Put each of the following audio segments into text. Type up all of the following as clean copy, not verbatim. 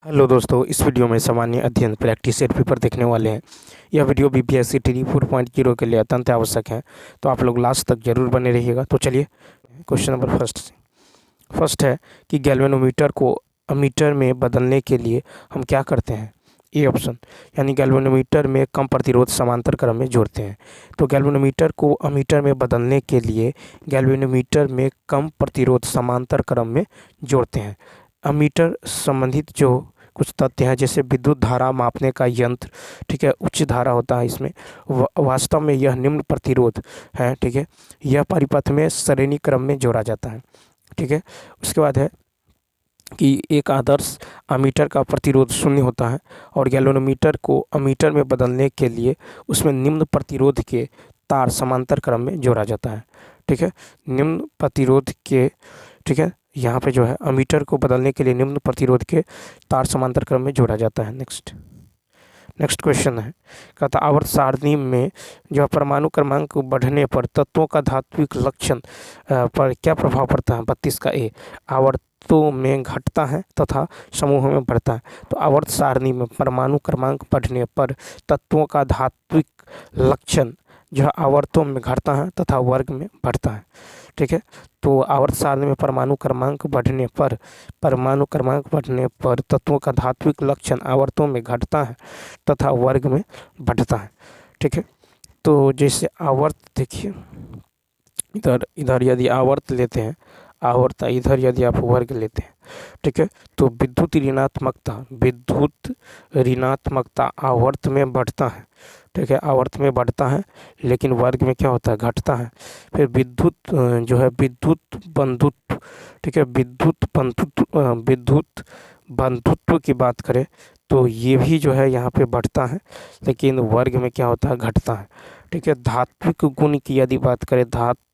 Hello दोस्तों, इस video में सामान्य अध्ययन प्रैक्टिस सेट पेपर देखने वाले हैं। यह वीडियो बीपीएससी टी 4.0 के लिए अत्यंत आवश्यक है, तो आप लोग लास्ट तक जरूर बने रहिएगा। तो चलिए क्वेश्चन नंबर फर्स्ट है कि गैल्वेनोमीटर को अमीटर में बदलने के लिए हम क्या करते हैं। ए ऑप्शन, यानी गैल्वेनोमीटर में कम प्रतिरोध समांतर क्रम में जोड़ते हैं। तो गैल्वेनोमीटर को अमीटर में बदलने के लिए गैल्वेनोमीटर में कम प्रतिरोध समांतर क्रम में जोड़ते हैं। अमीटर संबंधित जो कुछ तथ्य हैं, जैसे विद्युत धारा मापने का यंत्र, ठीक है, उच्च धारा होता है इसमें, वास्तव में यह निम्न प्रतिरोध है, ठीक है। यह परिपथ में श्रेणी क्रम में जोड़ा जाता है, ठीक है। उसके बाद है कि एक आदर्श अमीटर का प्रतिरोध 0 होता है और गैल्वेनोमीटर को अमीटर में बदलने के लिए उसमें निम्न प्रतिरोध के तार समांतर क्रम में जोड़ा जाता है, ठीक है। निम्न प्रतिरोध के, ठीक है, यहाँ पे जो है अमीटर को बदलने के लिए निम्न प्रतिरोध के तार समांतर क्रम में जोड़ा जाता है। नेक्स्ट क्वेश्चन है, कहता आवर्त सारणी में जो परमाणु क्रमांक बढ़ने पर तत्वों का धात्विक लक्षण पर क्या प्रभाव पड़ता है। 32 का ए, आवर्तों में घटता है तथा समूहों में बढ़ता है। तो आवर्त सारणी में परमाणु क्रमांक बढ़ने पर तत्वों का धात्विक लक्षण जो आवर्तों में घटता है तथा वर्ग में बढ़ता है, ठीक है। तो आवर्त सारणी में परमाणु क्रमांक बढ़ने पर तत्वों का धात्विक लक्षण आवर्तों में घटता है तथा वर्ग में बढ़ता है, ठीक है। तो जैसे आवर्त देखिए, इधर यदि आवर्त लेते हैं, आवर्त इधर यदि आप वर्ग लेते हैं, ठीक है, तो विद्युत ऋणात्मकता आवर्त में बढ़ता है, ठीक है, आवर्त में बढ़ता है, लेकिन वर्ग में क्या होता है, घटता है। फिर विद्युत जो है विद्युत बंधुत्व, ठीक है, विद्युत बंधुत्व की बात करें तो ये भी जो है यहाँ पे बढ़ता है, लेकिन वर्ग में क्या होता है, घटता है, ठीक है। धात्विक गुण की यदि बात करें, धात्विक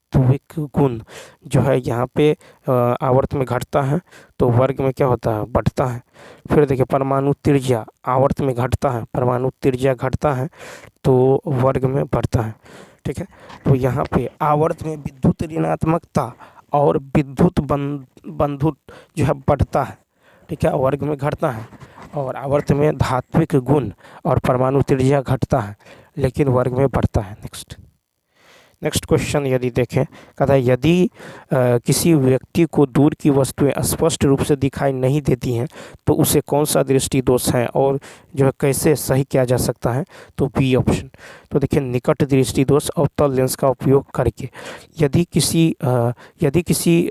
गुण जो है यहाँ पे आवर्त में घटता है तो वर्ग में क्या होता है, बढ़ता है। फिर देखिए परमाणु त्रिज्या आवर्त में घटता है, परमाणु त्रिज्या घटता है तो वर्ग में बढ़ता है, ठीक है। तो यहाँ पे आवर्त में विद्युत ऋणात्मकता और विद्युत बंधुत्व जो है बढ़ता है, ठीक है, वर्ग में घटता है। और आवर्त में धात्विक गुण और परमाणु त्रिज्या घटता है लेकिन वर्ग में बढ़ता है। नेक्स्ट क्वेश्चन यदि देखें, कहता है यदि किसी व्यक्ति को दूर की वस्तुएं स्पष्ट रूप से दिखाई नहीं देती हैं तो उसे कौन सा दृष्टि दोष है और जो है कैसे सही किया जा सकता है। तो बी ऑप्शन। तो देखिए निकट दृष्टि दोष अवतल लेंस का उपयोग करके यदि किसी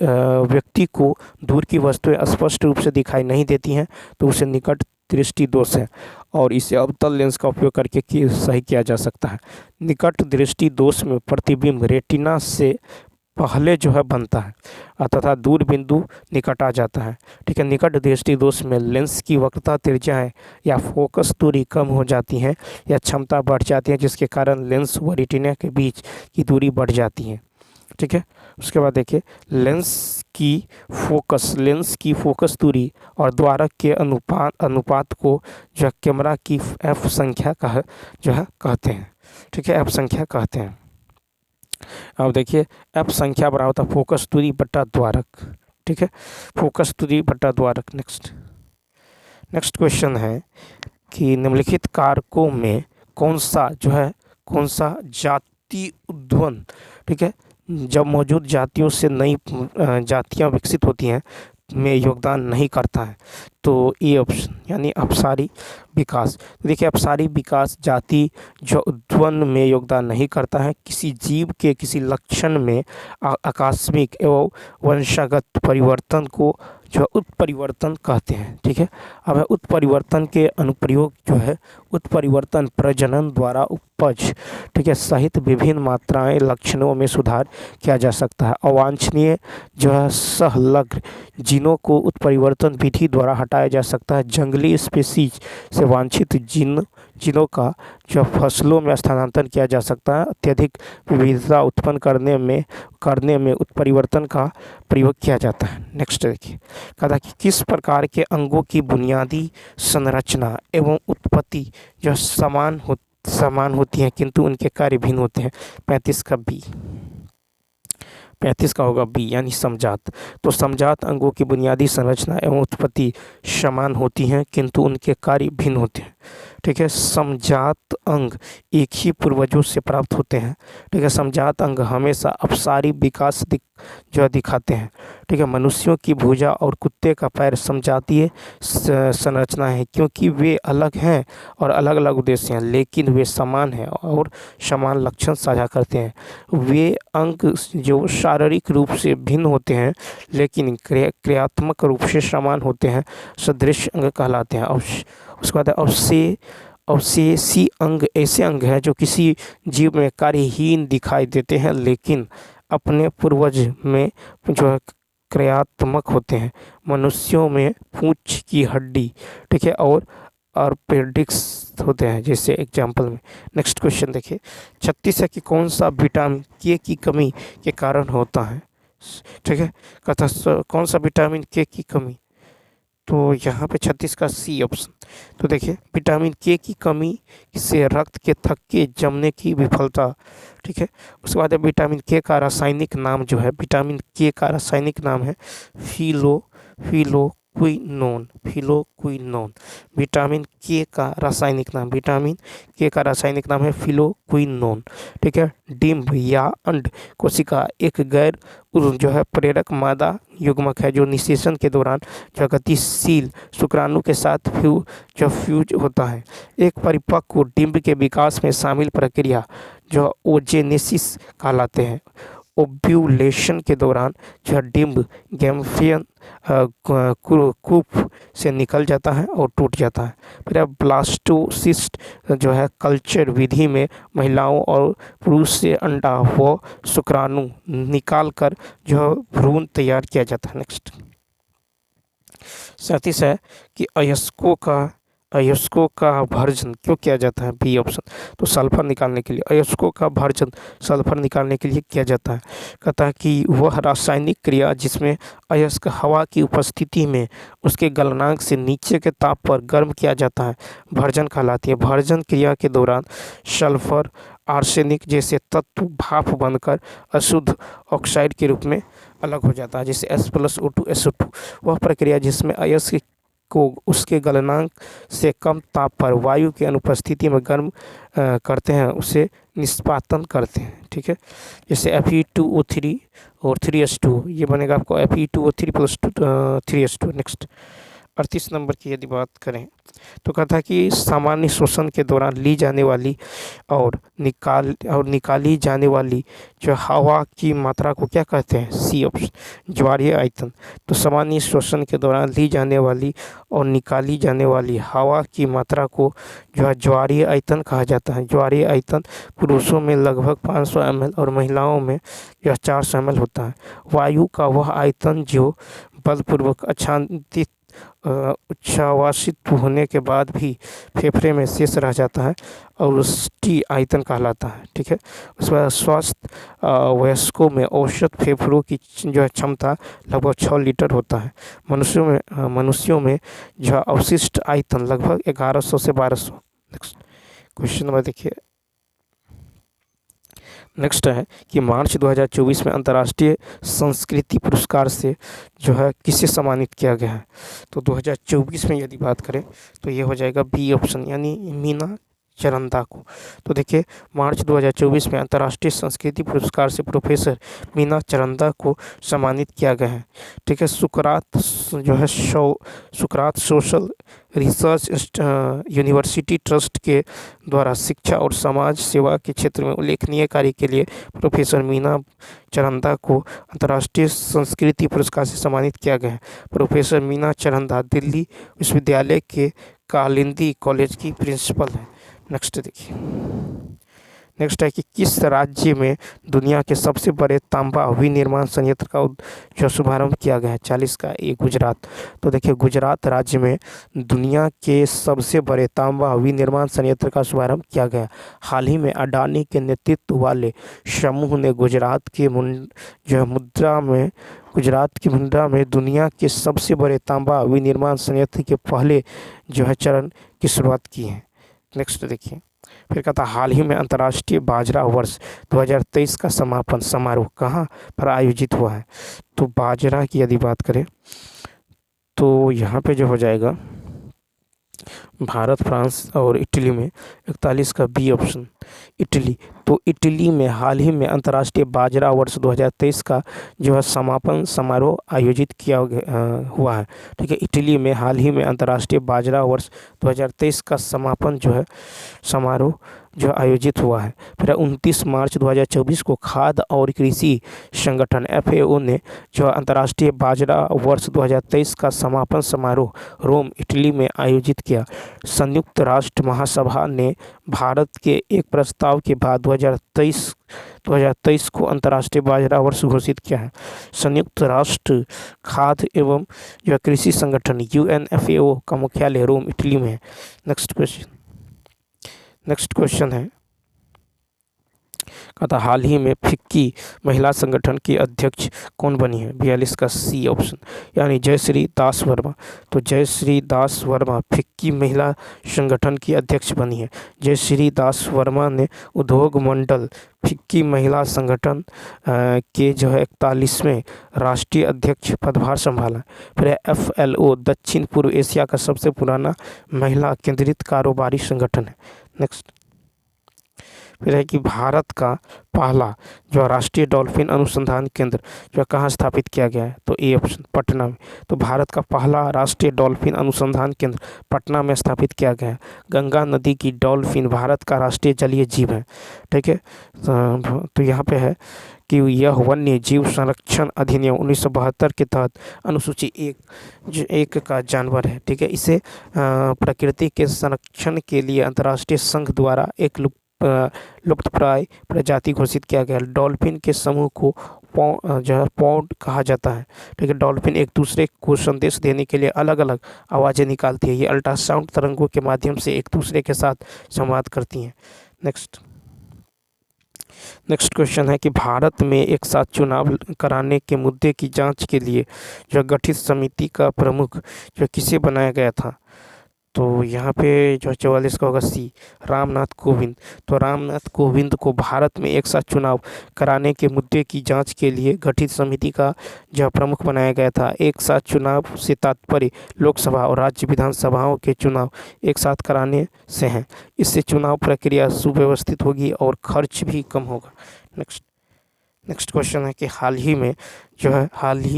व्यक्ति को दूर की वस्तुएं स्पष्ट रूप से दिखाई नहीं देती हैं तो उसे निकट दृष्टि दोष है और इसे अवतल लेंस का उपयोग करके सही किया जा सकता है। निकट दृष्टि दोष में प्रतिबिंब रेटिना से पहले जो है बनता है तथा दूर बिंदु निकट आ जाता है, ठीक है। निकट दृष्टि दोष में लेंस की वक्रता त्रिज्याएं या फोकस दूरी कम हो जाती हैं या क्षमता बढ़ जाती है, जिसके कारण लेंस व रेटिना के बीच की दूरी बढ़ जाती है, ठीक है। उसके बाद देखिए लेंस की फोकस दूरी और द्वारक के अनुपात को जो है कैमरा की एफ संख्या कहते हैं, ठीक है, एफ संख्या कहते हैं। अब देखिए एफ संख्या बराबर होता है फोकस दूरी बटा द्वारक, ठीक है, फोकस दूरी बटा द्वारक। नेक्स्ट क्वेश्चन है कि निम्नलिखित कारकों में कौन सा जाति उद्वन, ठीक है, जब मौजूद जातियों से नई जातियां विकसित होती हैं में योगदान नहीं करता है। तो ए ऑप्शन, यानी अपसारी विकास। देखिए अपसारी विकास जाति जो उद्वन में योगदान नहीं करता है, किसी जीव के किसी लक्षण में आकस्मिक एवं वंशागत परिवर्तन को जो उत्परिवर्तन कहते हैं, ठीक है। अब उत्परिवर्तन के अनुप्रयोग जो है उत्परिवर्तन प्रजनन द्वारा उपज, ठीक है, सहित विभिन्न मात्राएं लक्षणों में सुधार किया जा सकता है। अवांछनीय जो है सहलग्न जीनों को उत्परिवर्तन विधि द्वारा हटाया जा सकता है। जंगली स्पीसीज से वांछित जीनों का जो फसलों में स्थानांतरण किया जा सकता है। अत्यधिक विविधता उत्पन्न करने में उत्परिवर्तन का प्रयोग किया जाता है। नेक्स्ट देखिए, कहता कि किस प्रकार के अंगों की बुनियादी संरचना एवं उत्पत्ति जो समान होती हैं किंतु उनके कार्य भिन्न होते हैं। 35 का बी। 35 का होगा बी यानी समजात। तो समजात अंगों की बुनियादी संरचना एवं उत्पत्ति समान होती हैं किंतु उनके कार्य भिन्न होते हैं। ठीक है, समजात अंग एक ही पूर्वजों से प्राप्त होते हैं। ठीक है, समजात अंग हमेशा अपसारी विकास जो दिखाते हैं। ठीक है, मनुष्यों की भुजा और कुत्ते का पैर समजातीय संरचना है क्योंकि वे अलग हैं और अलग अलग उद्देश्य हैं, लेकिन वे समान हैं और समान लक्षण साझा करते हैं। वे अंग जो शारीरिक रूप से भिन्न होते हैं लेकिन क्रियात्मक रूप से समान होते हैं सदृश अंग कहलाते हैं। और उसके बाद अवशेषी अंग ऐसे अंग हैं जो किसी जीव में कार्यहीन दिखाई देते हैं लेकिन अपने पूर्वज में जो है क्रियात्मक होते हैं। मनुष्यों में पूंछ की हड्डी, ठीक है, और ऑर्थोपेडिक्स होते हैं जैसे एग्जाम्पल में। नेक्स्ट क्वेश्चन देखिए, 36 है कि कौन सा विटामिन के की कमी के कारण होता है। ठीक है, कहता कौन सा विटामिन के की कमी, तो यहाँ पे 36 का सी ऑप्शन। तो देखिए, विटामिन के की कमी से रक्त के थक्के जमने की विफलता। ठीक है, उसके बाद विटामिन के का रासायनिक नाम जो है, विटामिन के का रासायनिक नाम है फिलोक्विनोन। विटामिन के का रासायनिक नाम है फिलोक्विनोन। ठीक है, डिम्ब या अंड कोशिका एक गैर जो है प्रेरक मादा युग्मक है जो निषेचन के दौरान जो गतिशील शुक्राणु के साथ फ्यूज होता है। एक परिपक्व डिम्ब के विकास में शामिल प्रक्रिया जो ओजेनेसिस कहलाते हैं। ओव्यूलेशन के दौरान जो डिम्ब गैम्फियन कूप से निकल जाता है और टूट जाता है। फिर अब ब्लास्टोसिस्ट जो है कल्चर विधि में महिलाओं और पुरुष से अंडा व शुक्राणु निकाल कर जो भ्रूण तैयार किया जाता है। नेक्स्ट 37 है कि अयस्कों का भर्जन क्यों किया जाता है, बी ऑप्शन। तो सल्फर निकालने के लिए, अयस्कों का भर्जन सल्फर निकालने के लिए किया जाता है। कहता है कि वह रासायनिक क्रिया जिसमें अयस्क हवा की उपस्थिति में उसके गलनांक से नीचे के ताप पर गर्म किया जाता है भर्जन कहलाती है। भर्जन क्रिया के दौरान सल्फर आर्सेनिक जैसे तत्व भाप बनकर अशुद्ध ऑक्साइड के रूप में अलग हो जाता है, जैसे H+O2SO2। वह प्रक्रिया जिसमें अयस्क को उसके गलनांक से कम ताप पर वायु की अनुपस्थिति में गर्म करते हैं, उसे निष्पादन करते हैं। ठीक है, जैसे Fe2O3 और 3H2, ये बनेगा आपको Fe2O3 + 3H2। नेक्स्ट 38 नंबर की यदि बात करें तो कहता है कि सामान्य शोषण के दौरान ली जाने वाली और निकाली जाने वाली जो हवा की मात्रा को क्या कहते हैं, सी ऑप्शन ज्वारीय आयतन। तो सामान्य शोषण के दौरान ली जाने वाली और निकाली जाने वाली हवा की मात्रा को जो है ज्वारीय आयतन कहा जाता है। ज्वारीय आयतन पुरुषों में लगभग 500 ml और महिलाओं में यह 400 ml होता है। वायु का वह आयतन जो बलपूर्वक उच्छ्वासित होने के बाद भी फेफड़े में शेष रह जाता है और उसकी आयतन कहलाता है। ठीक है, उसके बाद स्वस्थ वयस्कों में औसत फेफड़ों की जो है क्षमता लगभग 6 लीटर होता है। मनुष्यों में जो अवशिष्ट आयतन लगभग 1100 से 1200। नेक्स्ट क्वेश्चन नंबर देखिए, नेक्स्ट है कि मार्च 2024 में अंतर्राष्ट्रीय संस्कृति पुरस्कार से जो है किसे सम्मानित किया गया है। तो 2024 में यदि बात करें तो ये हो जाएगा बी ऑप्शन यानी मीना चरंदा को। तो देखिए, मार्च 2024 में अंतर्राष्ट्रीय संस्कृति पुरस्कार से प्रोफेसर मीना चरंदा को सम्मानित किया गया है। ठीक है, सुकरात सोशल रिसर्च यूनिवर्सिटी ट्रस्ट के द्वारा शिक्षा और समाज सेवा के क्षेत्र में उल्लेखनीय कार्य के लिए प्रोफेसर मीना चरंदा को अंतर्राष्ट्रीय संस्कृति पुरस्कार से सम्मानित किया गया है। प्रोफेसर मीना चरंदा दिल्ली विश्वविद्यालय के कालिंदी कॉलेज की प्रिंसिपल है। नेक्स्ट देखिए, नेक्स्ट है कि किस राज्य में दुनिया के सबसे बड़े तांबा विनिर्माण संयंत्र का जो शुभारंभ किया गया है। 40 का ए गुजरात। तो देखिए, गुजरात राज्य में दुनिया के सबसे बड़े तांबा विनिर्माण संयंत्र का शुभारंभ किया गया। हाल ही में अडानी के नेतृत्व वाले समूह ने गुजरात की मुंद्रा में दुनिया के सबसे बड़े तांबा विनिर्माण संयंत्र के पहले जो है चरण की शुरुआत की है। नेक्स्ट देखिए, फिर कहता हाल ही में अंतर्राष्ट्रीय बाजरा वर्ष 2023 का समापन समारोह कहाँ पर आयोजित हुआ है। तो बाजरा की यदि बात करें तो यहाँ पे जो हो जाएगा भारत, फ्रांस और इटली में 41 का बी ऑप्शन इटली। तो इटली में हाल ही में अंतर्राष्ट्रीय बाजरा वर्ष 2023 का जो है समापन समारोह आयोजित किया हुआ है। ठीक है, इटली में हाल ही में अंतर्राष्ट्रीय बाजरा वर्ष 2023 का समापन जो है समारोह जो आयोजित हुआ है। फिर 29 मार्च 2024 को खाद्य और कृषि संगठन FAO ने जो अंतर्राष्ट्रीय बाजरा वर्ष 2023 का समापन समारोह रोम इटली में आयोजित किया। संयुक्त राष्ट्र महासभा ने भारत के एक प्रस्ताव के बाद 2023 को अंतर्राष्ट्रीय बाजरा वर्ष घोषित किया है। संयुक्त राष्ट्र खाद्य एवं जो कृषि संगठन UNFAO का मुख्यालय रोम इटली में है। नेक्स्ट क्वेश्चन है कहता हाल ही में फिक्की महिला संगठन की अध्यक्ष कौन बनी है। 42 का सी ऑप्शन यानी जयश्री दास वर्मा। तो जयश्री दास वर्मा फिक्की महिला संगठन की अध्यक्ष बनी है। जयश्री दास वर्मा ने उद्योग मंडल फिक्की महिला संगठन के जो है 41वें राष्ट्रीय अध्यक्ष पदभार संभाला। फिर FLO दक्षिण पूर्व एशिया का सबसे पुराना महिला केंद्रित कारोबारी संगठन है। नेक्स्ट फिर है कि भारत का पहला जो राष्ट्रीय डॉल्फिन अनुसंधान केंद्र जो कहाँ स्थापित किया गया है। तो ए ऑप्शन पटना में। तो भारत का पहला राष्ट्रीय डॉल्फिन अनुसंधान केंद्र पटना में स्थापित किया गया है। गंगा नदी की डॉल्फिन भारत का राष्ट्रीय जलीय जीव है। ठीक है, तो यहाँ पे है कि यह वन्य जीव संरक्षण अधिनियम 1972 के तहत अनुसूची 1 का जानवर है। ठीक है, इसे प्रकृति के संरक्षण के लिए अंतर्राष्ट्रीय संघ द्वारा एक लुप्तप्राय प्रजाति घोषित किया गया। डॉल्फिन के समूह को जो है पॉड कहा जाता है। ठीक है, डॉल्फिन एक दूसरे को संदेश देने के लिए अलग अलग आवाज़ें निकालती है। ये अल्ट्रासाउंड तरंगों के माध्यम से एक दूसरे के साथ संवाद करती हैं। नेक्स्ट क्वेश्चन है कि भारत में एक साथ चुनाव कराने के मुद्दे की जांच के लिए जो गठित समिति का प्रमुख जो किसे बनाया गया था। तो यहाँ पे जो 44 का होगा सी रामनाथ कोविंद। तो रामनाथ कोविंद को भारत में एक साथ चुनाव कराने के मुद्दे की जांच के लिए गठित समिति का जो प्रमुख बनाया गया था। एक साथ चुनाव से तात्पर्य लोकसभा और राज्य विधानसभाओं के चुनाव एक साथ कराने से हैं। इससे चुनाव प्रक्रिया सुव्यवस्थित होगी और खर्च भी कम होगा। नेक्स्ट क्वेश्चन है कि हाल ही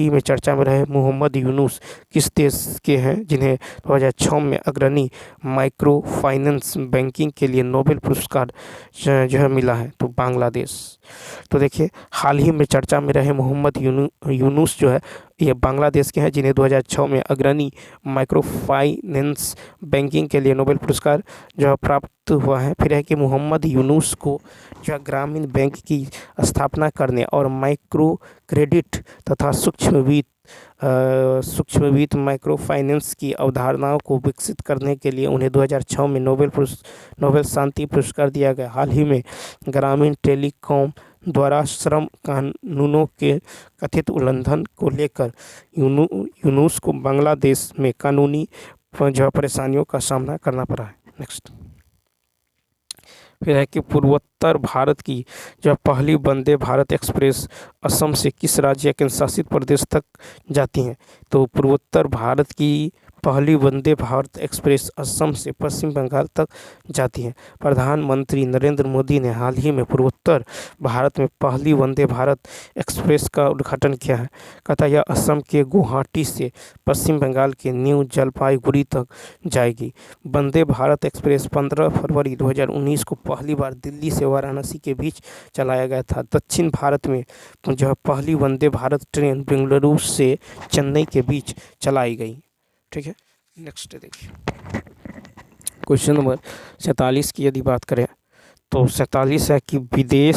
में चर्चा में रहे मोहम्मद यूनुस किस देश के हैं जिन्हें 2006 में अग्रणी माइक्रो फाइनेंस बैंकिंग के लिए नोबेल पुरस्कार जो है मिला है। तो बांग्लादेश। तो देखिए हाल ही में चर्चा में रहे मोहम्मद यूनुस जो है ये बांग्लादेश के हैं जिन्हें 2006 में अग्रणी माइक्रो फाइनेंस बैंकिंग के लिए नोबेल पुरस्कार जो है प्राप्त हुआ है। फिर है कि मोहम्मद यूनुस को जो ग्रामीण बैंक की स्थापना करने और माइक्रो क्रेडिट तथा सूक्ष्म वित्त माइक्रो फाइनेंस की अवधारणाओं को विकसित करने के लिए उन्हें 2006 में नोबेल शांति पुरस्कार दिया गया। हाल ही में ग्रामीण टेलीकॉम द्वारा श्रम कानूनों के कथित उल्लंघन को लेकर यूनुस को बांग्लादेश में कानूनी जो परेशानियों का सामना करना पड़ा है। नेक्स्ट फिर है कि पूर्वोत्तर भारत की जो पहली वंदे भारत एक्सप्रेस असम से किस राज्य या केंद्र शासित प्रदेश तक जाती हैं। तो पूर्वोत्तर भारत की पहली वंदे भारत एक्सप्रेस असम से पश्चिम बंगाल तक जाती है। प्रधानमंत्री नरेंद्र मोदी ने हाल ही में पूर्वोत्तर भारत में पहली वंदे भारत एक्सप्रेस का उद्घाटन किया है। कहता यह असम के गुवाहाटी से पश्चिम बंगाल के न्यू जलपाईगुड़ी तक जाएगी। वंदे भारत एक्सप्रेस 15 फरवरी 2019 को पहली बार दिल्ली से वाराणसी के बीच चलाया गया था। दक्षिण भारत में जो पहली वंदे भारत ट्रेन बेंगलुरु से चेन्नई के बीच चलाई गई। ठीक है, नेक्स्ट देखिए क्वेश्चन नंबर 47 की यदि बात करें तो 47 है कि विदेश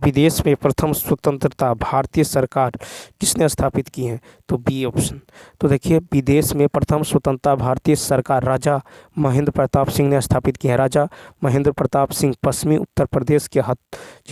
विदेश में प्रथम स्वतंत्रता भारतीय सरकार किसने स्थापित की है? तो बी ऑप्शन। तो देखिए विदेश में प्रथम स्वतंत्रता भारतीय सरकार राजा महेंद्र प्रताप सिंह ने स्थापित की है। राजा महेंद्र प्रताप सिंह पश्चिमी उत्तर प्रदेश के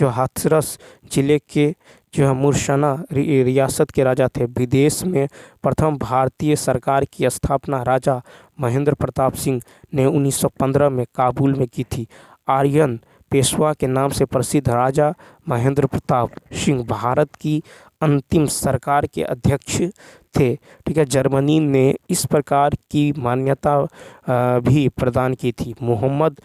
हाथरस जिले के जो है मुर्शना रियासत के राजा थे। विदेश में प्रथम भारतीय सरकार की स्थापना राजा महेंद्र प्रताप सिंह ने 1915 में काबुल में की थी। आर्यन पेशवा के नाम से प्रसिद्ध राजा महेंद्र प्रताप सिंह भारत की अंतिम सरकार के अध्यक्ष थे। ठीक है, जर्मनी ने इस प्रकार की मान्यता भी प्रदान की थी। मोहम्मद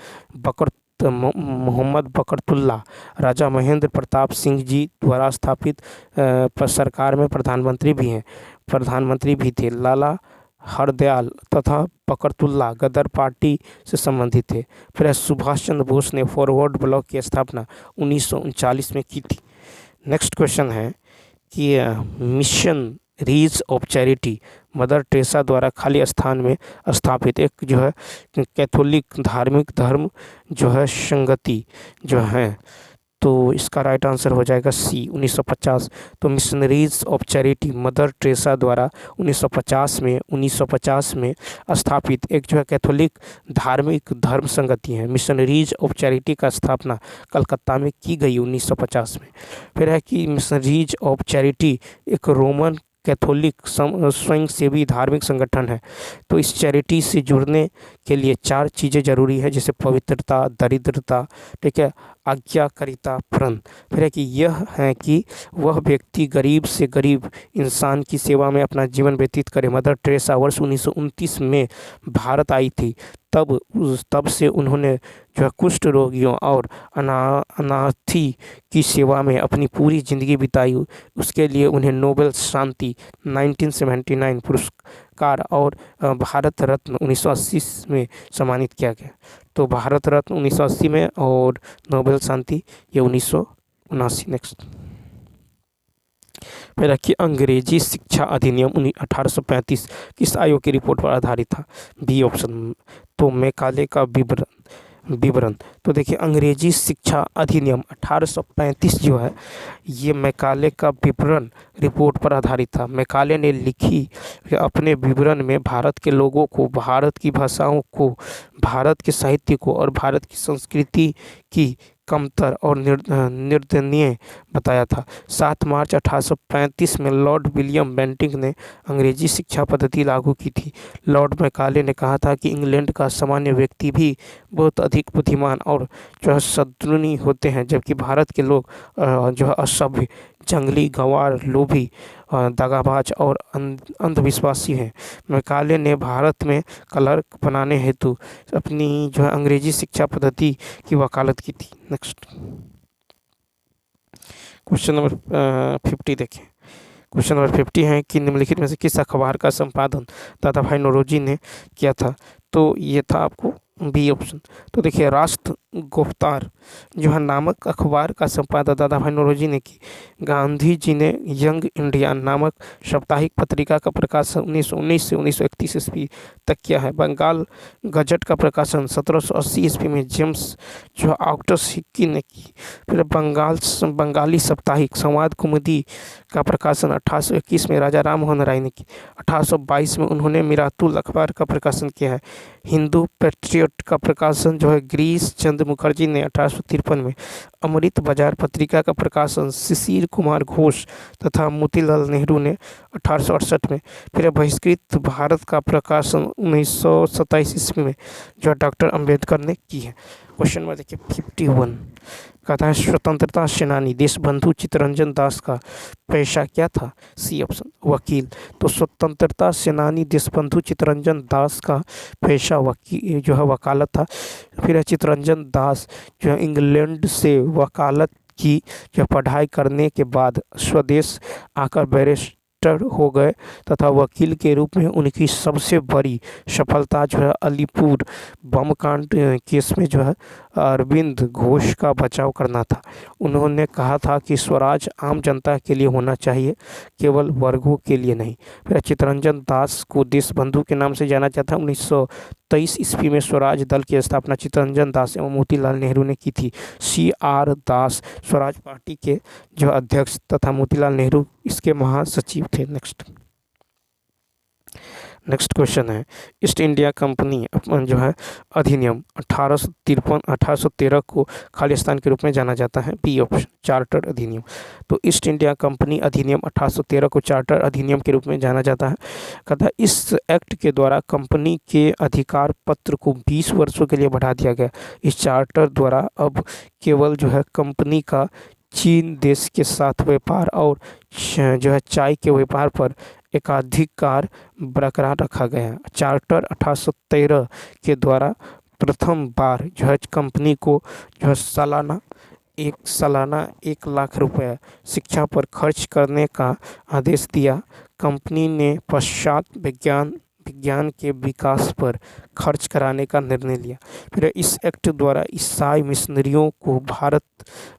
बकरतुल्ला राजा महेंद्र प्रताप सिंह जी द्वारा स्थापित सरकार में प्रधानमंत्री भी थे। लाला हरदयाल तथा बकरतुल्ला गदर पार्टी से संबंधित थे। फिर सुभाष चंद्र बोस ने फॉरवर्ड ब्लॉक की स्थापना 1939 में की थी। नेक्स्ट क्वेश्चन है कि missionaries of charity mother Teresa द्वारा खाली स्थान में स्थापित एक जो है कैथोलिक धार्मिक धर्म जो है संगति जो है, तो इसका राइट आंसर हो जाएगा सी 1950। तो missionaries of charity mother Teresa द्वारा 1950 में स्थापित एक जो है कैथोलिक धार्मिक धर्म संगति है। मिशनरीज ऑफ चैरिटी का स्थापना कलकत्ता में की गई 1950 में। फिर है कि मिशनरीज ऑफ चैरिटी एक रोमन कैथोलिक स्वयंसेवी धार्मिक संगठन है। तो इस चैरिटी से जुड़ने के लिए 4 चीज़ें जरूरी है, जैसे पवित्रता, दरिद्रता, ठीक है, आज्ञाकारिता, प्रण। फिर है कि यह है कि वह व्यक्ति गरीब से गरीब इंसान की सेवा में अपना जीवन व्यतीत करे। मदर टेरेसा वर्ष 1929 में भारत आई थी। तब से उन्होंने जो है कुष्ठ रोगियों और अनाथी की सेवा में अपनी पूरी ज़िंदगी बिताई। उसके लिए उन्हें नोबेल शांति 1979 पुरस्कार और भारत रत्न 1980 में सम्मानित किया गया। तो भारत रत्न 1980 में और नोबेल शांति ये 1979। नेक्स्ट फिर रखिए अंग्रेजी शिक्षा अधिनियम 1835 किस आयोग की रिपोर्ट पर आधारित था? B option. तो मैकाले का विवरण। तो देखिए अंग्रेजी शिक्षा अधिनियम 1835 जो है ये मैकाले का विवरण रिपोर्ट पर आधारित था। मैकाले ने लिखी अपने विवरण में भारत के लोगों को, भारत की भाषाओं को, भारत के साहित्य को और भारत की संस्कृति की कमतर और निर्दयनीय बताया था। 7 मार्च 1835 में लॉर्ड विलियम बेंटिंक ने अंग्रेजी शिक्षा पद्धति लागू की थी। लॉर्ड मैकाले ने कहा था कि इंग्लैंड का सामान्य व्यक्ति भी बहुत अधिक बुद्धिमान और जो है सद्गुणी होते हैं, जबकि भारत के लोग जो है असभ्य, जंगली, गंवार, लोभी, दगाबाज और अंधविश्वासी हैं। मैकाले ने भारत में क्लर्क बनाने हेतु अपनी जो है अंग्रेजी शिक्षा पद्धति की वकालत की थी। नेक्स्ट क्वेश्चन नंबर 50 देखें। क्वेश्चन नंबर 50 है कि निम्नलिखित में से किस अखबार का संपादन दादा भाई नौरोजी ने किया था? तो ये था आपको बी ऑप्शन। तो देखिए राष्ट्र गुप्तार जो है नामक अखबार का संपादन दादा भाई नौरोजी ने की। गांधी जी ने यंग इंडिया नामक साप्ताहिक पत्रिका का प्रकाशन 1919 से 1931 ईस्वी तक किया है। बंगाल गजट का प्रकाशन 1780 ईस्वी में जेम्स जो ऑगस्टस हिक्की ने की। फिर बंगाली साप्ताहिक संवाद कुमुदी का प्रकाशन 1821 में राजा राम मोहन राय ने की। 1822 में उन्होंने मिरातुल अखबार का प्रकाशन किया है। हिंदू पैट्रियट का प्रकाशन जो है गिरीश चंद्र मुखर्जी ने 1853 में। अमृत बाजार पत्रिका का प्रकाशन शिशिर कुमार घोष तथा मोतीलाल नेहरू ने 1868 में। फिर बहिष्कृत भारत का प्रकाशन 1927 ईस्वी में जो डॉक्टर अंबेडकर ने की है। क्वेश्चन नंबर देखिए 51 कहता है स्वतंत्रता सेनानी देशबंधु चित्तरंजन दास का पेशा क्या था? सी ऑप्शन वकील। तो स्वतंत्रता सेनानी देशबंधु चित्तरंजन दास का पेशा वकील जो है वकालत था। फिर चित्तरंजन दास जो है इंग्लैंड से वकालत की जो पढ़ाई करने के बाद स्वदेश आकर बैरिस्टर हो गए तथा वकील के रूप में उनकी सबसे बड़ी सफलता जो है अलीपुर बम कांड केस में जो है अरविंद घोष का बचाव करना था। उन्होंने कहा था कि स्वराज आम जनता के लिए होना चाहिए, केवल वर्गों के लिए नहीं। फिर चित्तरंजन दास को देशबंधु के नाम से जाना जाता है। 1923 ईस्वी में स्वराज दल की स्थापना चित्तरंजन दास एवं मोतीलाल नेहरू ने की थी। CR दास स्वराज पार्टी के जो अध्यक्ष तथा मोतीलाल नेहरू इसके महासचिव थे। नेक्स्ट क्वेश्चन है, ईस्ट इंडिया कंपनी जो है अधिनियम 1813 को खालिस्तान के रूप में जाना जाता है। बी ऑप्शन चार्टर अधिनियम। तो ईस्ट इंडिया कंपनी अधिनियम 1813 को चार्टर अधिनियम के रूप में जाना जाता है। कहता इस एक्ट के द्वारा कंपनी के अधिकार पत्र को 20 वर्षों के लिए बढ़ा दिया गया। इस चार्टर द्वारा अब केवल जो है कंपनी का चीन देश के साथ व्यापार और जो है चाय के व्यापार पर एकाधिकार बरकरार रखा गया। चार्टर 1813 के द्वारा प्रथम बार जो है कंपनी को जो है सालाना 1 लाख रुपए शिक्षा पर खर्च करने का आदेश दिया। कंपनी ने पश्चात विज्ञान के विकास पर खर्च कराने का निर्णय लिया। फिर इस एक्ट द्वारा ईसाई मिशनरियों को भारत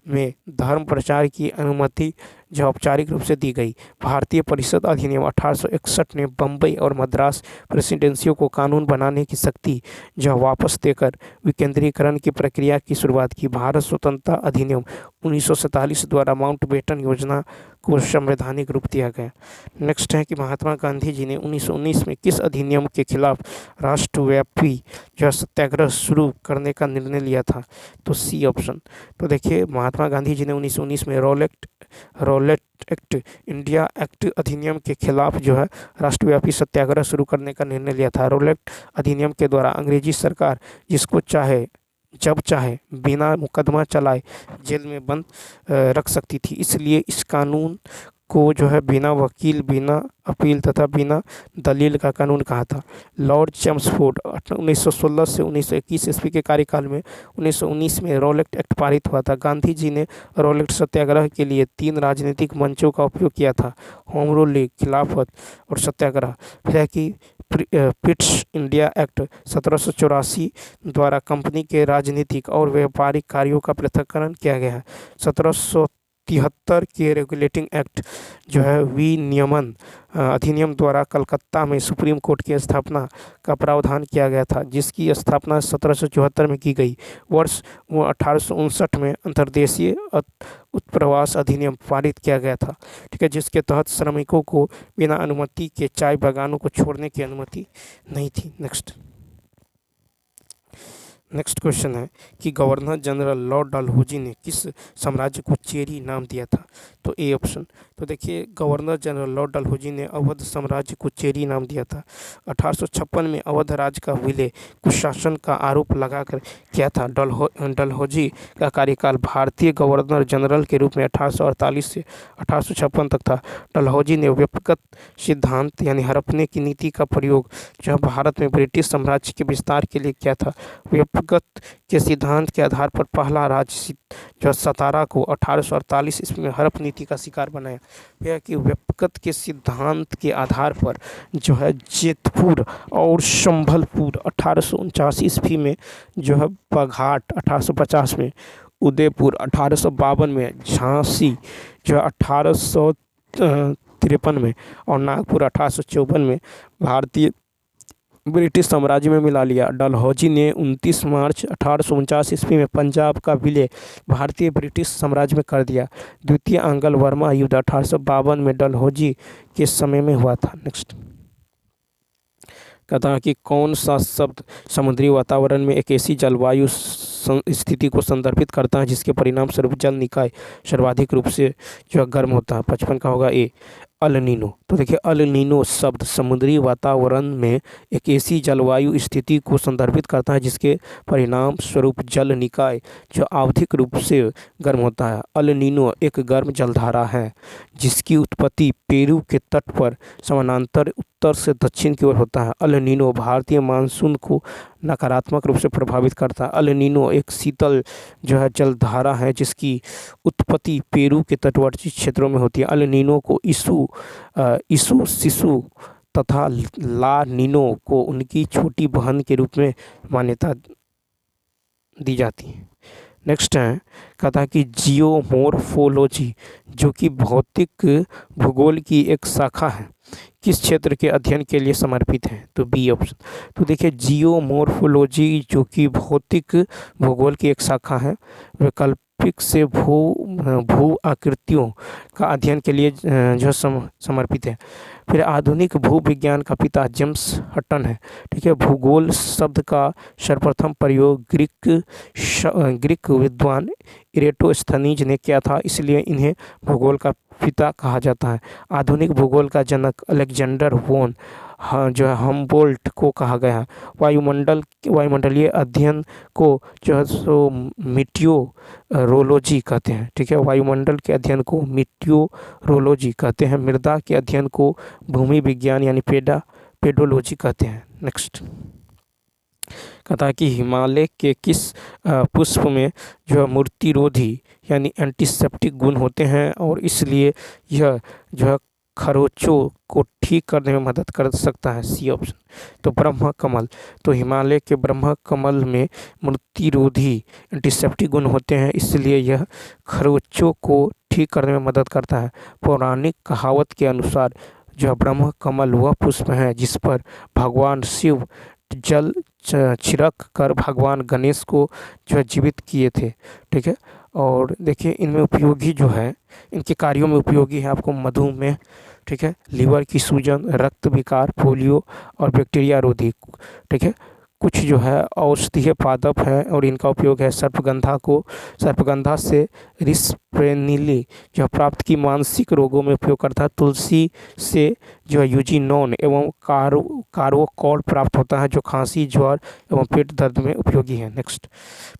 में धर्म प्रचार की अनुमति जो औपचारिक रूप से दी गई। भारतीय परिषद अधिनियम 1861 ने बम्बई और मद्रास प्रेसिडेंसियों को कानून बनाने की शक्ति जो वापस देकर विकेंद्रीकरण की प्रक्रिया की शुरुआत की। भारत स्वतंत्रता अधिनियम 1947 द्वारा माउंटबेटन योजना को संवैधानिक रूप दिया गया। नेक्स्ट है कि महात्मा गांधी जी ने 1919 में किस अधिनियम के खिलाफ राष्ट्रव्यापी जो सत्याग्रह शुरू करने का निर्णय लिया था। तो सी ऑप्शन। तो देखिए महात्मा गांधी जी ने 1919 में रॉलेट एक्ट इंडिया एक्ट अधिनियम के खिलाफ जो है राष्ट्रव्यापी सत्याग्रह शुरू करने का निर्णय लिया था। रॉलेट अधिनियम के द्वारा अंग्रेजी सरकार जिसको चाहे जब चाहे बिना मुकदमा चलाए जेल में बंद रख सकती थी। इसलिए इस कानून को जो है बिना वकील, बिना अपील तथा बिना दलील का कानून कहा था। लॉर्ड चेम्सफोर्ड 1916 से 1921 ईस्वी के कार्यकाल में 1919 में रॉलेट एक्ट पारित हुआ था। गांधी जी ने रॉलेट सत्याग्रह के लिए 3 राजनीतिक मंचों का उपयोग किया था: होम रूल लीग, खिलाफत और सत्याग्रह। फिर कि पिट्स इंडिया एक्ट 1784 द्वारा कंपनी के राजनीतिक और व्यापारिक कार्यों का पृथक्करण किया गया है। 1773 के रेगुलेटिंग एक्ट जो है विनियमन अधिनियम द्वारा कलकत्ता में सुप्रीम कोर्ट की स्थापना का प्रावधान किया गया था, जिसकी स्थापना 1774 में की गई। वर्ष 1859 में अंतर्देशीय उत्प्रवास अधिनियम पारित किया गया था, ठीक है, जिसके तहत श्रमिकों को बिना अनुमति के चाय बागानों को छोड़ने की अनुमति नहीं थी। नेक्स्ट क्वेश्चन है कि गवर्नर जनरल लॉर्ड डलहौजी ने किस साम्राज्य को चेरी नाम दिया था। तो ए ऑप्शन। तो देखिए गवर्नर जनरल लॉर्ड डलहौजी ने अवध साम्राज्य को चेरी नाम दिया था। 1856 में अवध राज्य का विलय कुशासन का आरोप लगाकर किया था। डलहौजी का कार्यकाल भारतीय गवर्नर जनरल के रूप में 1848 से 1856 तक था। डलहौजी ने व्यक्तिगत सिद्धांत यानी हड़पने की नीति का प्रयोग जो भारत में ब्रिटिश साम्राज्य के विस्तार के लिए किया था। व्यक्तिगत के सिद्धांत के आधार पर पहला राज्य जो सतारा को 1848 ईस्वी में हड़प नीति का शिकार बनाया। यह कि व्यक्तिगत के सिद्धांत के आधार पर जो है जेतपुर और संभलपुर 1849 ईस्वी में, जो है बघाट 1850 में, उदयपुर 1852 में, झांसी जो 1853 में और नागपुर 1854 में भारतीय ब्रिटिश साम्राज्य में मिला लिया। डलहौजी ने 29 मार्च 1849 ईस्वी में पंजाब का विलय भारतीय ब्रिटिश साम्राज्य में कर दिया। द्वितीय आंग्ल वर्मा युद्ध 1852 में डलहौजी के समय में हुआ था। नेक्स्ट कहता है कि कौन सा शब्द समुद्री वातावरण में एक ऐसी जलवायु स्थिति को संदर्भित करता है जिसके परिणाम स्वरूप जल निकाय सर्वाधिक रूप से जो गर्म होता है। 55 का होगा ए अल नीनो। तो देखिए अल नीनो शब्द समुद्री वातावरण में एक ऐसी जलवायु स्थिति को संदर्भित करता है जिसके परिणाम स्वरूप जल निकाय जो आवधिक रूप से गर्म होता है। अल नीनो एक गर्म जलधारा है जिसकी उत्पत्ति पेरू के तट पर समानांतर उत्तर से दक्षिण की ओर होता है। अल नीनो भारतीय मानसून को नकारात्मक रूप से प्रभावित करता है। अल नीनो एक शीतल जो है जलधारा है जिसकी उत्पत्ति पेरू के तटवर्ती क्षेत्रों में होती है। अल नीनो को ईसु सिसु तथा ला नीनो को उनकी छोटी बहन के रूप में मान्यता दी जाती है। नेक्स्ट है कहता है कि जियोमोर्फोलॉजी जो कि भौतिक भूगोल की एक शाखा है किस क्षेत्र के अध्ययन के लिए समर्पित है, तो बी ऑप्शन। तो देखिए जियोमोर्फोलॉजी जो कि भौतिक भूगोल की एक शाखा है वैकल्पिक से भू आकृतियों का अध्ययन के लिए जो समर्पित है। फिर आधुनिक भूविज्ञान का पिता जेम्स हटन है। ठीक है, भूगोल शब्द का सर्वप्रथम प्रयोग ग्रीक विद्वान इरेटोस्थनीज ने किया था, इसलिए इन्हें भूगोल का पिता कहा जाता है। आधुनिक भूगोल का जनक अलेक्जेंडर वोन जो है हम्बोल्ट को कहा गया है। वायुमंडलीय अध्ययन को जो है सो मीटियोरोलॉजी कहते हैं। ठीक है, वायुमंडल के अध्ययन को मीटियोरोलॉजी कहते हैं। मृदा के अध्ययन को भूमि विज्ञान यानी पेडोलॉजी कहते हैं। नेक्स्ट कहता है कि हिमालय के किस पुष्प में जो है मूर्तिरोधी यानी एंटीसेप्टिक गुण होते हैं और इसलिए यह जो है खरोचों को ठीक करने में मदद कर सकता है, सी ऑप्शन। तो ब्रह्म कमल, तो हिमालय के ब्रह्म कमल में मूर्तिरोधी एंटीसेप्टिक गुण होते हैं, इसलिए यह खरोचों को ठीक करने में मदद करता है। पौराणिक कहावत के अनुसार जो ब्रह्म कमल वह पुष्प है जिस पर भगवान शिव जल छिड़क कर भगवान गणेश को जो है जीवित किए थे। ठीक है, और देखिए इनमें उपयोगी जो है इनके कार्यों में उपयोगी है आपको मधुमेह, ठीक है, लीवर की सूजन, रक्त विकार, पोलियो और बैक्टीरिया रोधी। ठीक है, कुछ जो है औषधीय पादप हैं और इनका उपयोग है सर्पगंधा से रिस्प्रेनिली जो प्राप्त की मानसिक रोगों में उपयोग करता है। तुलसी से जो है यूजीनोन एवं कार्वोकॉल प्राप्त होता है जो खांसी, ज्वर एवं पेट दर्द में उपयोगी है। नेक्स्ट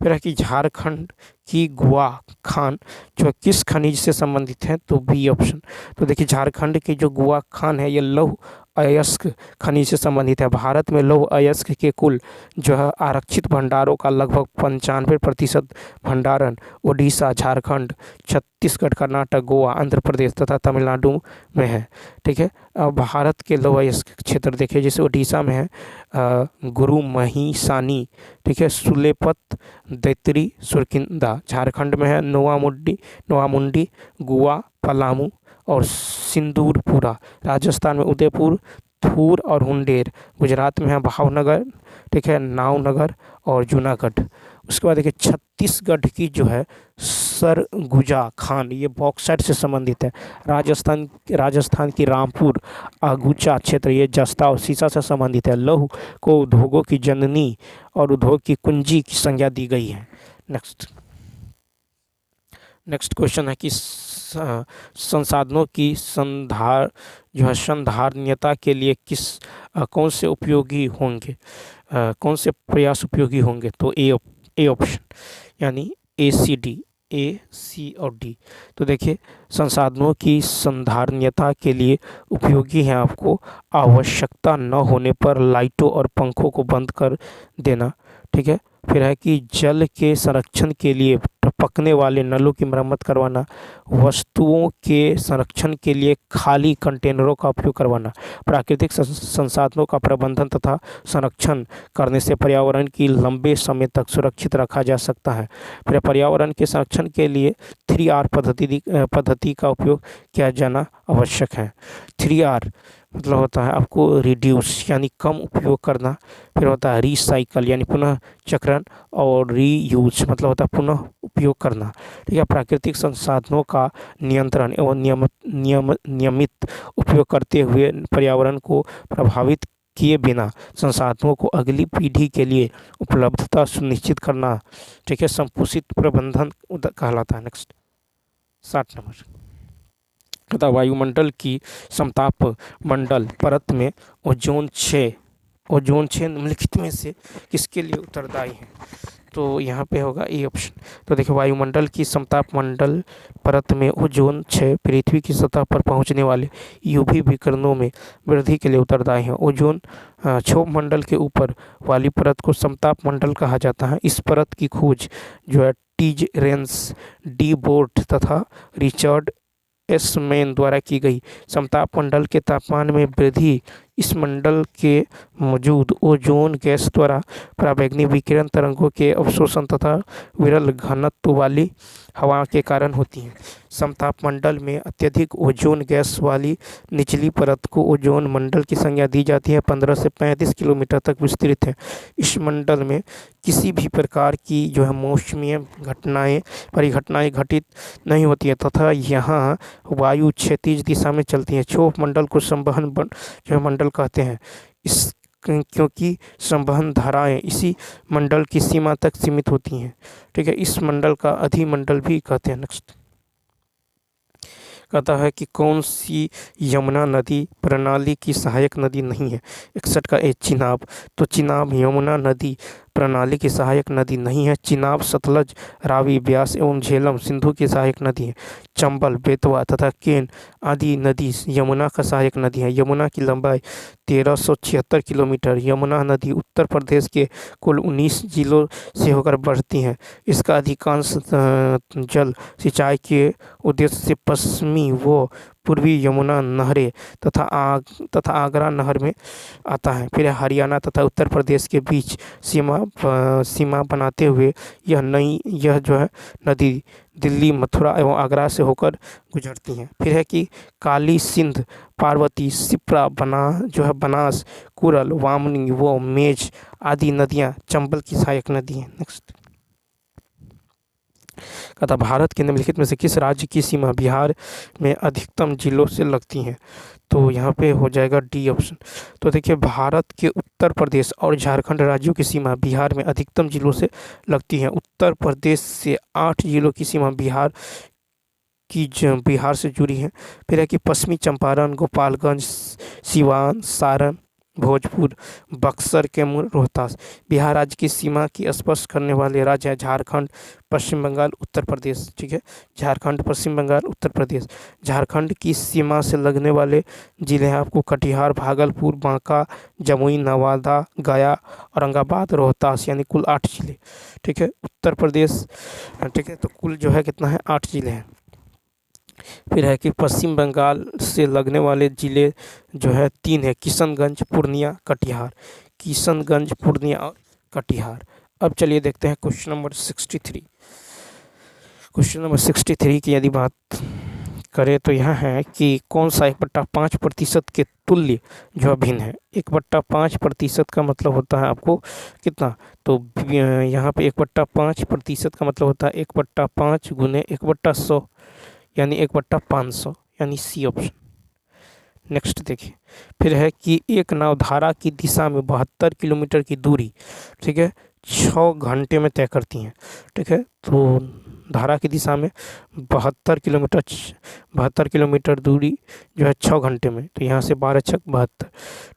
फिर है कि झारखंड की गुआ खान जो किस खनिज से संबंधित है, तो बी ऑप्शन। तो देखिए झारखंड की जो गुआ खान है ये लौह अयस्क खनिज से संबंधित है। भारत में लौह अयस्क के कुल जो है आरक्षित भंडारों का लगभग 95% भंडारण ओडिशा, झारखंड, छत्तीसगढ़, कर्नाटक, गोवा, आंध्र प्रदेश तथा तमिलनाडु में है। ठीक है, भारत के लौह अयस्क क्षेत्र देखिए जैसे ओडिशा में है गुरु महिसानी, ठीक है, सुलेपत, दैतरी, सुरकिंदा। झारखंड में है नोवामुंडी, गोवा, पलामू और सिंदूरपुरा। राजस्थान में उदयपुर, थूर और हुंडेर। गुजरात में है भावनगर, ठीक है, नावनगर और जूनागढ़। उसके बाद देखिए छत्तीसगढ़ की जो है सरगुजा खान ये बॉक्साइट से संबंधित है। राजस्थान की रामपुर आगुचा क्षेत्र ये जस्ता और सीसा से संबंधित है। लौह को उद्योगों की जननी और उद्योग की कुंजी की संज्ञा दी गई है। नेक्स्ट क्वेश्चन है कि संसाधनों की संधारणीयता के लिए कौन से प्रयास उपयोगी होंगे, तो ए ऑप्शन यानी ए, सी और डी। तो देखिए संसाधनों की संधारणीयता के लिए उपयोगी है आपको आवश्यकता न होने पर लाइटों और पंखों को बंद कर देना। ठीक है, फिर है कि जल के संरक्षण के लिए टपकने वाले नलों की मरम्मत करवाना, वस्तुओं के संरक्षण के लिए खाली कंटेनरों का उपयोग करवाना। प्राकृतिक संसाधनों का प्रबंधन तथा संरक्षण करने से पर्यावरण की लंबे समय तक सुरक्षित रखा जा सकता है। फिर पर्यावरण के संरक्षण के लिए 3R पद्धति का उपयोग किया जाना आवश्यक है। 3R मतलब होता है आपको रिड्यूस यानी कम उपयोग करना, फिर होता है रिसाइकल यानी पुनः चक्रण, और रीयूज मतलब होता है पुनः उपयोग करना। ठीक है, प्राकृतिक संसाधनों का नियंत्रण एवं नियमित उपयोग करते हुए पर्यावरण को प्रभावित किए बिना संसाधनों को अगली पीढ़ी के लिए उपलब्धता सुनिश्चित करना, ठीक है, संपुषित प्रबंधन कहलाता है। नेक्स्ट 60 नंबर तथा वायुमंडल की समताप मंडल परत में ओजोन 6 निम्नलिखित में से किसके लिए उत्तरदायी है, तो यहाँ पे होगा ए ऑप्शन। तो देखिए वायुमंडल की समताप मंडल परत में ओजोन 6 पृथ्वी की सतह पर पहुँचने वाले यूवी विकिरणों में वृद्धि के लिए उत्तरदायी है। ओजोन क्षोभ मंडल के ऊपर वाली परत को समताप मंडल कहा जाता है। इस परत की खोज जो है टीजरेंस डी बोर्ट तथा रिचर्ड एस मैन द्वारा की गई। समताप मंडल के तापमान में वृद्धि इस मंडल के मौजूद ओजोन गैस द्वारा पराबैंगनी विकिरण तरंगों के अवशोषण तथा विरल घनत्व वाली हवा के कारण होती हैं। समतापमंडल में अत्यधिक ओजोन गैस वाली निचली परत को ओजोन मंडल की संज्ञा दी जाती है। 15 से 35 किलोमीटर तक विस्तृत है। इस मंडल में किसी भी प्रकार की जो है मौसमीय परिघटनाएं घटित नहीं होती है तथा यहाँ वायु क्षैतिज दिशा में चलती है। क्षोभ मंडल को संवहन जो है मंडल कहते हैं। इस क्योंकि संवहन धाराएं इसी मंडल की सीमा तक सीमित होती हैं। ठीक है, इस मंडल का अधिमंडल भी कहते हैं। नेक्स्ट कहता है कि कौन सी यमुना नदी प्रणाली की सहायक नदी नहीं है। 61 का ए चिनाब। तो चिनाब यमुना नदी प्रणाली की सहायक नदी नहीं है। चिनाब सतलज, रावी, ब्यास एवं झेलम सिंधु की सहायक नदी है। चंबल, बेतवा तथा केन आदि नदी यमुना का सहायक नदी है। यमुना की लंबाई 1376 किलोमीटर। यमुना नदी उत्तर प्रदेश के कुल 19 जिलों से होकर बढ़ती है। इसका अधिकांश जल सिंचाई के उद्देश्य से पश्चिमी व पूर्वी यमुना नहरें तथा आगरा नहर में आता है। फिर हरियाणा तथा उत्तर प्रदेश के बीच सीमा बनाते हुए यह जो है नदी दिल्ली, मथुरा एवं आगरा से होकर गुजरती हैं। फिर है कि काली, सिंध, पार्वती, शिप्रा, बनास, कुरल, वामनी व मेज आदि नदियाँ चंबल की सहायक नदी हैं। नेक्स्ट कहता भारत के निम्नलिखित में से किस राज्य की सीमा बिहार में अधिकतम जिलों से लगती हैं। तो यहाँ पे हो जाएगा डी ऑप्शन। तो देखिए, भारत के उत्तर प्रदेश और झारखंड राज्यों की सीमा बिहार में अधिकतम जिलों से लगती है। उत्तर प्रदेश से 8 जिलों की सीमा बिहार से जुड़ी है। फिर है कि पश्चिमी चंपारण, गोपालगंज, सिवान, सारण, भोजपुर, बक्सर, कैमूर, रोहतास। बिहार राज्य की सीमा की स्पर्श करने वाले राज्य हैं झारखंड, पश्चिम बंगाल, उत्तर प्रदेश। ठीक है, झारखंड, पश्चिम बंगाल, उत्तर प्रदेश। झारखंड की सीमा से लगने वाले जिले हैं आपको कटिहार, भागलपुर, बांका, जमुई, नवादा, गया, औरंगाबाद, रोहतास, यानी कुल 8 जिले। ठीक है, उत्तर प्रदेश। ठीक है, तो कुल जो है कितना है, 8 जिले हैं। फिर है कि पश्चिम बंगाल से लगने वाले ज़िले जो है 3 है, किशनगंज, पूर्णिया, कटिहार। किशनगंज, पूर्णिया और कटिहार। अब चलिए देखते हैं क्वेश्चन नंबर 63। क्वेश्चन नंबर 63 की यदि बात करें तो यह है कि कौन सा 1/5% के तुल्य जो भिन्न है। 1/5% का मतलब होता है आपको कितना, तो यहाँ पे 1/5% का मतलब होता है 1/5 गुने 1/100 यानी 1/500 यानी सी ऑप्शन। नेक्स्ट देखिए, फिर है कि एक नाव धारा की दिशा में 72 किलोमीटर की दूरी, ठीक है, 6 घंटे में तय करती हैं। ठीक है, तो धारा की दिशा में 72 किलोमीटर दूरी जो है 6 घंटे में, तो यहाँ से 12 छक 72।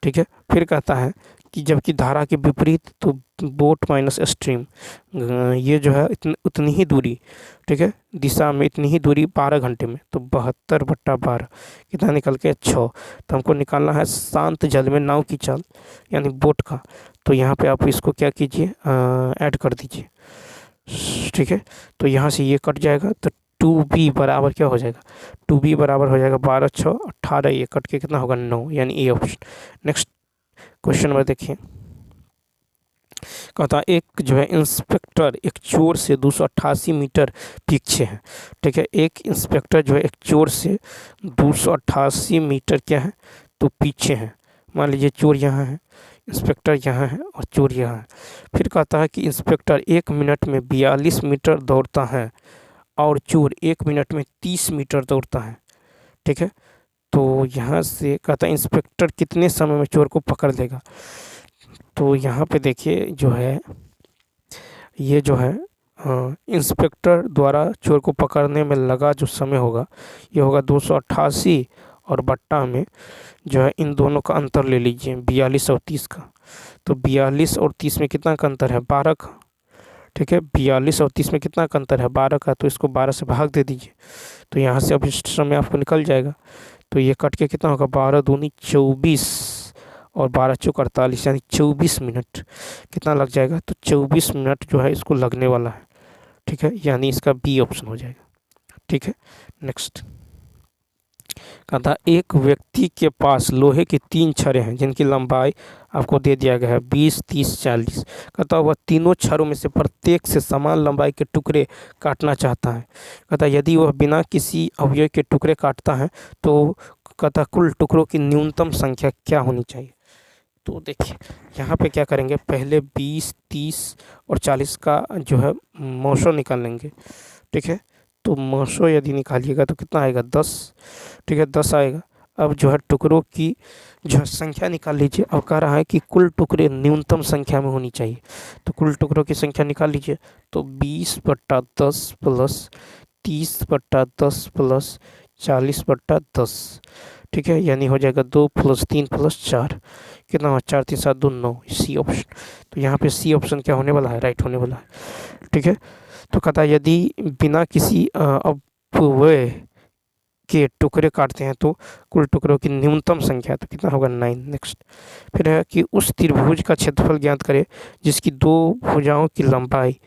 ठीक है, फिर कहता है कि जबकि धारा के विपरीत तो बोट माइनस स्ट्रीम ये जो है उतनी ही दूरी, ठीक है, दिशा में इतनी ही दूरी 12 घंटे में, तो 72/12 कितना निकल के 6। तो हमको निकालना है शांत जल में नाव की चाल यानी बोट का। तो यहाँ पे आप इसको क्या कीजिए, ऐड कर दीजिए। ठीक है, तो यहाँ से ये कट जाएगा तो 2b बराबर क्या हो जाएगा, 2b बराबर हो जाएगा 12 6 18, ये कट के कितना होगा 9, यानी A option. Next question number देखिए, कहता एक जो है इंस्पेक्टर एक चोर से 288 मीटर पीछे है। ठीक है, एक इंस्पेक्टर जो है एक चोर से 288 मीटर क्या है, तो पीछे है। मान लीजिए चोर यहाँ है, इंस्पेक्टर यहाँ है और चोर यहाँ है। फिर कहता है कि इंस्पेक्टर 1 मिनट में 42 मीटर दौड़ता है और चोर 1 मिनट में 30 मीटर दौड़ता है। ठीक है, तो यहाँ से कहता है इंस्पेक्टर कितने समय में चोर को पकड़ लेगा। तो यहाँ पे देखिए जो है ये जो है इंस्पेक्टर द्वारा चोर को पकड़ने में लगा जो समय होगा ये होगा 288 और बट्टा में जो है इन दोनों का अंतर ले लीजिए 42 और 30 का। तो 42 और 30 में कितना का अंतर है, 12 का। ठीक है, 42 और 30 में कितना का अंतर है, 12 का। तो इसको 12 से भाग दे दीजिए, तो यहाँ से अब इस समय आपको निकल जाएगा। तो ये कट के कितना होगा, 12 दूनी 24 और 12 चौक 48, यानी 24 मिनट कितना लग जाएगा, तो 24 मिनट जो है इसको लगने वाला है। ठीक है, यानी इसका बी ऑप्शन हो जाएगा। ठीक है, नेक्स्ट कहता एक व्यक्ति के पास लोहे की 3 छड़ें हैं जिनकी लंबाई आपको दे दिया गया है 20, 30, 40। कहता वह तीनों छड़ों में से प्रत्येक से समान लंबाई के टुकड़े काटना चाहता है। कहता यदि वह बिना किसी अवयव के टुकड़े काटता है तो कहता कुल टुकड़ों की न्यूनतम संख्या क्या होनी चाहिए। तो देखिए यहाँ पे क्या करेंगे, पहले 20, 30 और 40 का जो है मौसो निकाल लेंगे। ठीक है, तो मौसो यदि निकालिएगा तो कितना आएगा 10। ठीक है, 10 आएगा। अब जो है टुकड़ों की जो है संख्या निकाल लीजिए। अब कह रहा है कि कुल टुकड़े न्यूनतम संख्या में होनी चाहिए, तो कुल टुकड़ों की संख्या निकाल लीजिए। तो 20/10 प्लस 30/10 प्लस 40/10। ठीक है, यानी हो जाएगा 2 + 3 + 4, कितना हुआ 4, 3, 7, 2, 9, सी ऑप्शन। तो यहाँ पे सी ऑप्शन क्या होने वाला है, राइट होने वाला है। ठीक है, तो कहता है यदि बिना किसी अपव्यय के टुकड़े काटते हैं तो कुल टुकड़ों की न्यूनतम संख्या तो कितना होगा 9। नेक्स्ट फिर है कि उस त्रिभुज का क्षेत्रफल ज्ञात करें जिसकी दो भुजाओं की लंबाई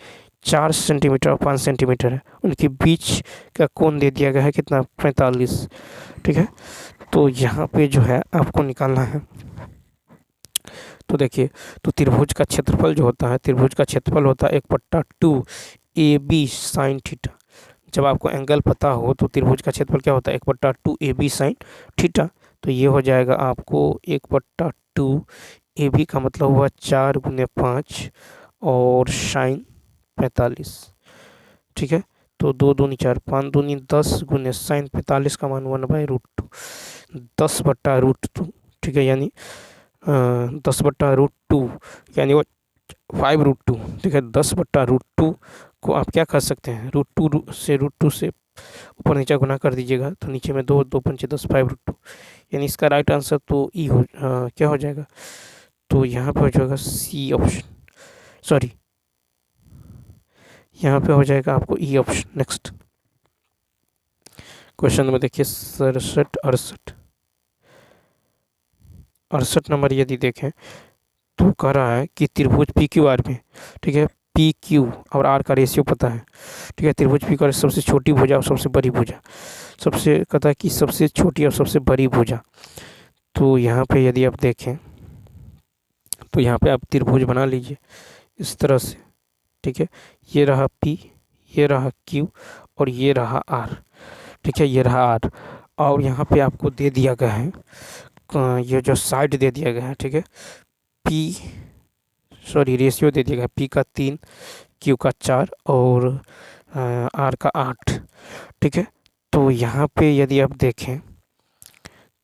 4 सेंटीमीटर और 5 सेंटीमीटर है, उनके बीच का कोण दे दिया गया है कितना 45। ठीक है, तो यहाँ पे जो है आपको निकालना है। तो देखिए, तो त्रिभुज का क्षेत्रफल जो होता है, त्रिभुज का क्षेत्रफल होता है 1/2 AB साइन थीटा। जब आपको एंगल पता हो तो त्रिभुज का क्षेत्रफल क्या होता है 1/2 AB साइन थीटा। तो ये हो जाएगा आपको 1/2 AB का मतलब हुआ 4 × 5 और साइन 45। ठीक है, तो 2 दूनी 4, 5 दूनी 10 × साइन 45 का मान 1/√2, 10/√2। ठीक है, यानी 10/√2 यानी वो 5√2। ठीक है, 10/√2 को आप क्या कर सकते हैं, √2 से ऊपर नीचे गुना कर दीजिएगा तो नीचे में 2, 2 × 5 = 10, 5√2। यानी इसका राइट आंसर तो ई हो क्या हो जाएगा, तो यहाँ पे हो जाएगा सी ऑप्शन, सॉरी यहाँ पे हो जाएगा आपको E option. Next question number देखिए 68 नंबर यदि देखें तो कह रहा है कि त्रिभुज पी क्यू आर में, ठीक है, पी क्यू और आर का रेशियो पता है। ठीक है, त्रिभुज पी क्यू आर सबसे छोटी भुजा और सबसे बड़ी भुजा, सबसे कहता है कि सबसे छोटी और सबसे बड़ी भुजा। तो यहाँ पे यदि आप देखें तो यहाँ पे आप त्रिभुज बना लीजिए इस तरह से। ठीक है, ये रहा पी, ये रहा क्यू और ये रहा आर। ठीक है, ये रहा आर और यहाँ पे आपको दे दिया गया है ये जो साइड दे दिया गया है। ठीक है, रेशियो दे दिया गया, पी का 3, क्यू का 4 और आर का 8। ठीक है, तो यहाँ पे यदि आप देखें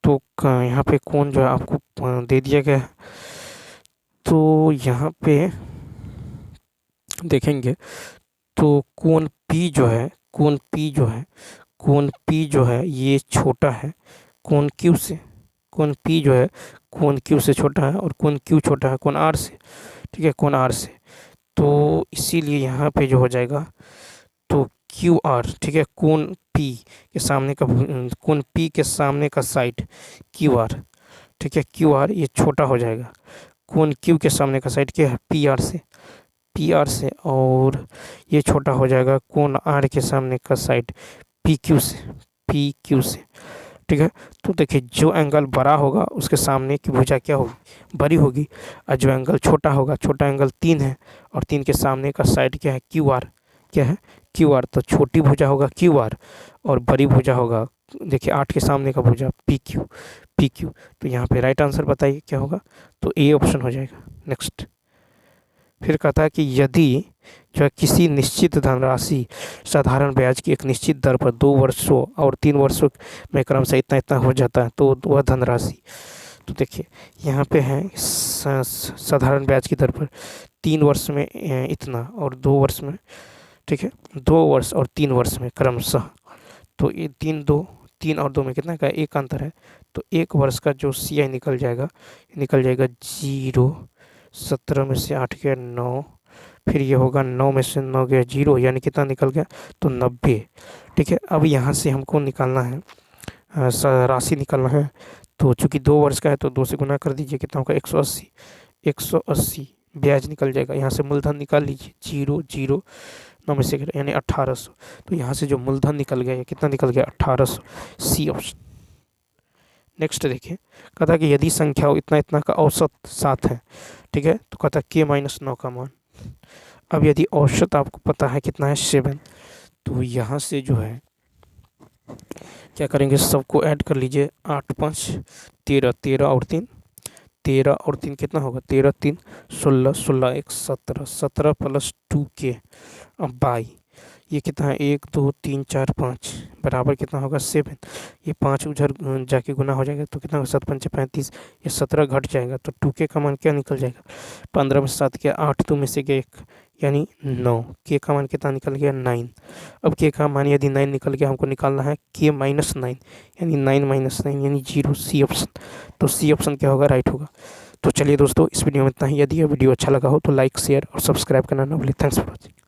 तो यहाँ पे कोण जो है आपको दे दिया गया है। तो यहाँ पे देखेंगे तो कोण पी जो है ये छोटा है कोण क्यू से, कोण पी जो है कोण क्यू से छोटा है और कोण क्यू छोटा है कोण आर से। ठीक है, कोण आर से, तो इसीलिए यहाँ पे जो हो जाएगा तो क्यू आर। ठीक है, कोण पी के सामने का कोण पी के सामने का साइड क्यू आर। ठीक है, क्यू आर ये छोटा हो जाएगा कोण क्यू के सामने का साइड क्या है पी आर से और ये छोटा हो जाएगा कोण आर के सामने का साइड पी क्यू से। ठीक है, तो देखिए जो एंगल बड़ा होगा उसके सामने की भुजा क्या होगी, बड़ी होगी, और जो एंगल छोटा होगा, छोटा एंगल 3 है और 3 के सामने का साइड क्या है क्यू आर, क्या है क्यू आर। तो छोटी भुजा होगा क्यू आर और बड़ी भुजा होगा, देखिए 8 के सामने का भुजा पी क्यू। तो यहाँ पे राइट आंसर बताइए क्या होगा, तो ए ऑप्शन हो जाएगा। नेक्स्ट फिर कहता है कि यदि जो है किसी निश्चित धनराशि साधारण ब्याज की एक निश्चित दर पर 2 वर्षों और 3 वर्षों में क्रम से इतना हो जाता है तो वह धनराशि। तो देखिए यहाँ पे है साधारण ब्याज की दर पर 3 वर्ष में इतना और 2 वर्ष में, ठीक है, 2 वर्ष और 3 वर्ष में क्रमशः। तो ये 3 और 2 में कितना का एक अंतर है, तो 1 वर्ष का जो CI निकल जाएगा 0। 17 में से 8 गया 9, फिर ये होगा 9 में से 9 गया 0, यानी कितना निकल गया तो 90। ठीक है, अब यहाँ से हमको निकालना है राशि निकालना है। तो चूंकि 2 वर्ष का है तो 2 से गुना कर दीजिए, कितना होगा 180 ब्याज निकल जाएगा। यहाँ से मूलधन निकाल लीजिए 0 9 में से यानी 1800। तो यहाँ से जो मूलधन निकल गया कितना निकल गया 1800, सी ऑप्शन। नेक्स्ट देखिए, कहता है कि यदि संख्या हो इतना इतना का औसत 7 है, ठीक है, तो कहता है k-9 का मान। अब यदि औसत आपको पता है कितना है 7, तो यहाँ से जो है क्या करेंगे, सबको ऐड कर लीजिए। 8 5 13, 13 और 3, 13 और 3 कितना होगा, 13 3 16, 16 1 17, 17 प्लस 2k अब बाई, ये कितना है 1 2 3 4 5 बराबर कितना होगा 7। ये 5 उधर जाके गुना हो जाएगा तो कितना होगा 7 5 35, ये 17 घट जाएगा तो 2k का मान क्या निकल जाएगा, 15 में 7 के 8, 2 में से गया 1 यानी 9, k का मान कितना निकल गया 9। अब k का मान यदि 9 निकल गया, हमको निकालना है k-9 यानी 9 - 9 यानी 0, सी ऑप्शन। तो सी ऑप्शन क्या होगा, राइट होगा। तो चलिए दोस्तों, इस वीडियो में इतना ही। यदि यह वीडियो अच्छा लगा हो तो लाइक शेयर और सब्सक्राइब करना ना भूलिए। Thanks for watching.